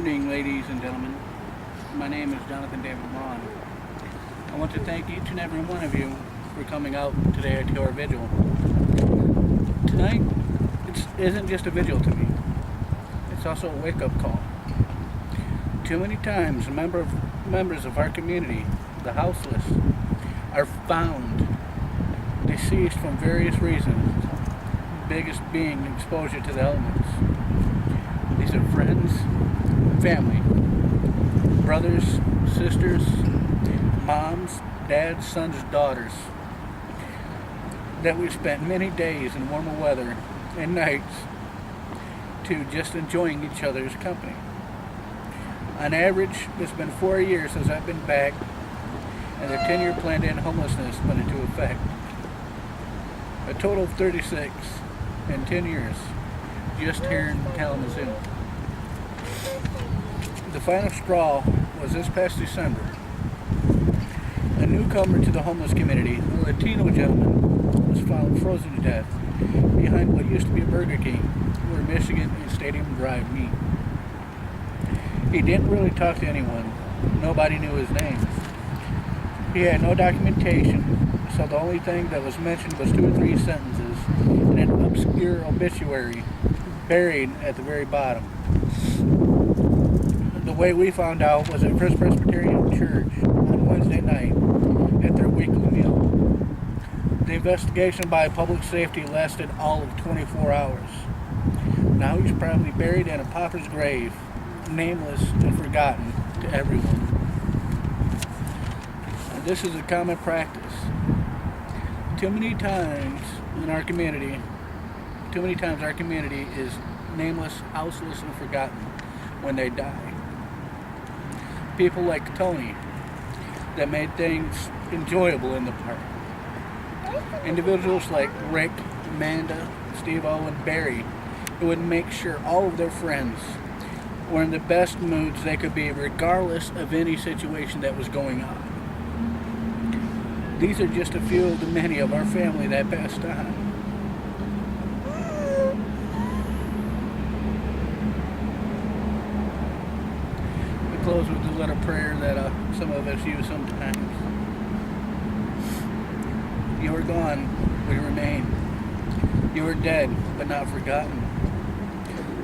evening, ladies and gentlemen. My name is Jonathan David Vaughn. I want to thank each and every one of you for coming out today to our vigil. Tonight, it isn't just a vigil to me. It's also a wake-up call. Too many times, members of our community, the houseless, are found deceased from various reasons, biggest being exposure to the elements. These are friends, family, brothers, sisters, moms, dads, sons, daughters, that we've spent many days in warmer weather and nights to just enjoying each other's company. On average, it's been 4 years since I've been back, and the 10-year plan to end homelessness went into effect. A total of 36 in 10 years, just here in Kalamazoo. The final straw was this past December. A newcomer to the homeless community, a Latino gentleman, was found frozen to death behind what used to be a Burger King, where Michigan and Stadium Drive meet. He didn't really talk to anyone. Nobody knew his name. He had no documentation, so the only thing that was mentioned was 2 or 3 sentences in an obscure obituary buried at the very bottom. The way we found out was at First Presbyterian Church on Wednesday night at their weekly meal. The investigation by public safety lasted all of 24 hours. Now he's probably buried in a pauper's grave, nameless and forgotten to everyone. And this is a common practice. Too many times our community is nameless, houseless, and forgotten when they die. People like Tony that made things enjoyable in the park. Individuals like Rick, Amanda, Steve-O, and Barry who would make sure all of their friends were in the best moods they could be regardless of any situation that was going on. These are just a few of the many of our family that passed on. We close with a little prayer that some of us use sometimes. You are gone, we remain. You are dead, but not forgotten.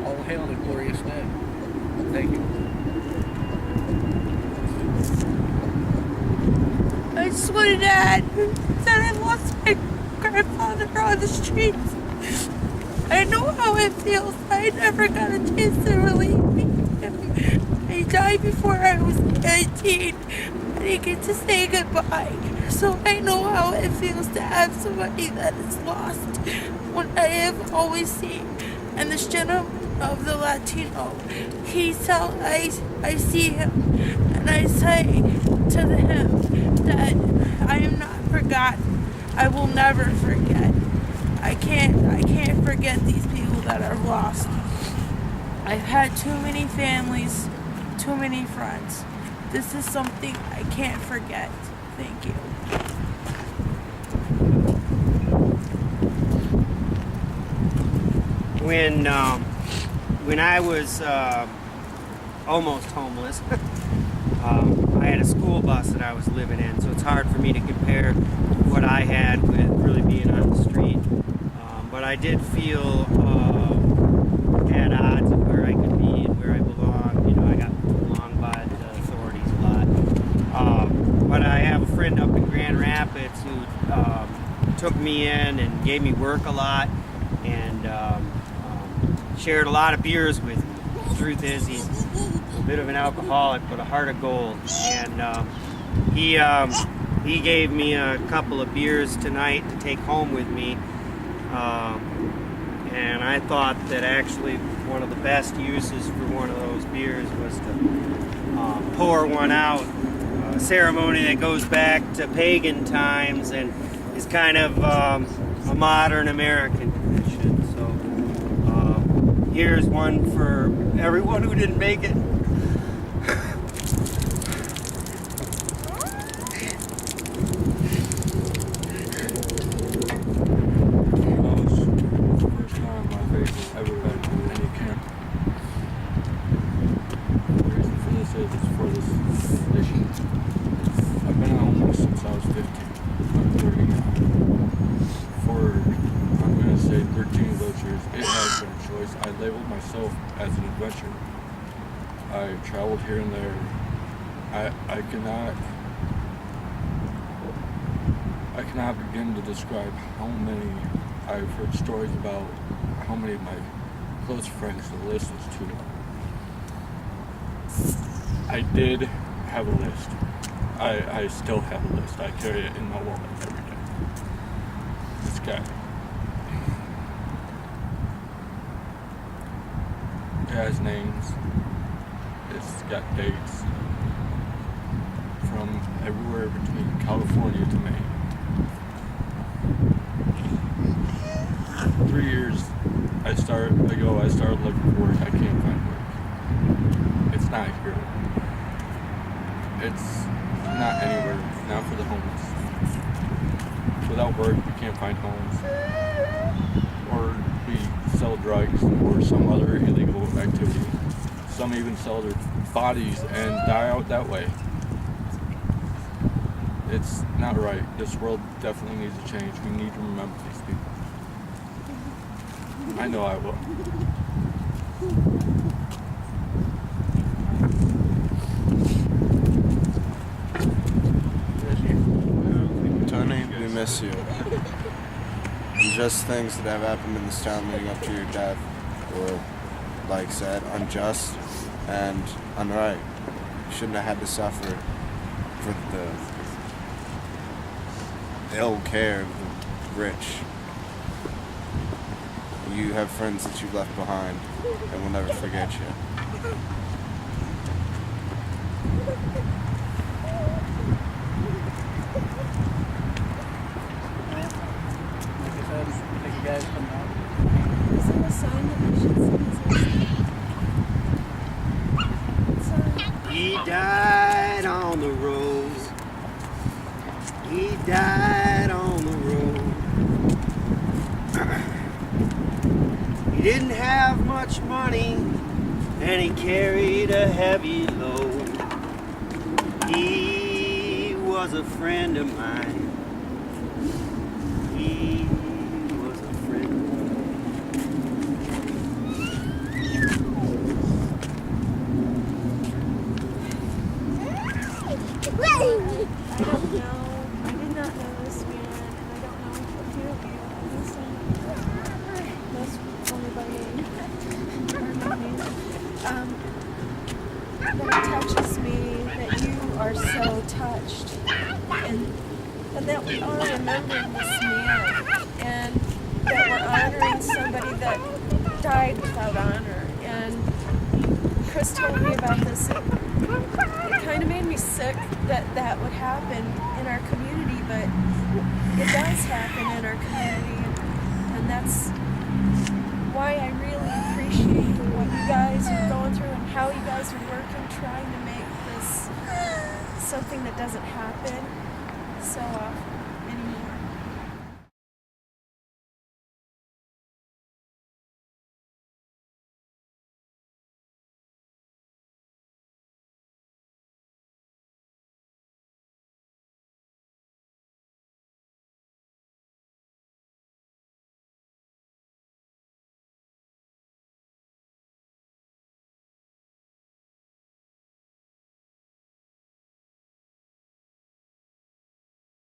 All hail the glorious dead. Thank you. I just wanted to add that I lost my grandfather on the streets. I know how it feels. I never got a chance to really meet him. He died before I was 18. I didn't get to say goodbye. So I know how it feels to have somebody that is lost. What I have always seen. And this gentleman of the Latino, I see him, and I say to him that I am not forgotten. I will never forget. I can't forget these people that are lost. I've had too many families, too many friends. This is something I can't forget. Thank you. When I was almost homeless, I had a school bus that I was living in, so it's hard for me to compare what I had with really being on the street. But I did feel at odds of where I could be and where I belong. You know, I got moved along by the authorities a lot. But I have a friend up in Grand Rapids who took me in and gave me work a lot and shared a lot of beers with me. The truth is, he's a bit of an alcoholic, but a heart of gold. And he gave me a couple of beers tonight to take home with me. And I thought that actually one of the best uses for one of those beers was to pour one out. A ceremony that goes back to pagan times and is kind of a modern American tradition. So here's one for everyone who didn't make it. here and there. I cannot begin to describe how many I've heard stories about, how many of my close friends the list is too long. I did have a list. I still have a list. I carry it in my wallet every day. This guy. It has names. It's got dates. From everywhere between California to Maine. 3 years ago, I started looking for work. I can't find work. It's not here. It's not anywhere. Not for the homeless. Without work, we can't find homes. Or we sell drugs or some other illegal activity. Some even sell their bodies and die out that way. It's not right. This world definitely needs to change. We need to remember these people. I know I will. Tony, we miss you. And just things that have happened in this town leading up to your death were, like said, unjust and unright. You shouldn't have had to suffer for the ill care of the rich. You have friends that you've left behind, and we'll never forget you. Like I said, I think you guys come out. Is there a sign that we should see? He died on the road. He died on the road. He didn't have much money, and he carried a heavy load. He was a friend of mine. He was a friend of I don't know. I did not know this man, and I don't know a few of you. Most only by name. But it touches me that you are so touched, and that we are remembering this man, and that we're honoring somebody that died without honor. And Chris told me about this. It kind of made me sick that that would happen in our community, but it does happen in our community, and that's why I really appreciate what you guys are going through and how you guys are working, trying to make this something that doesn't happen so often.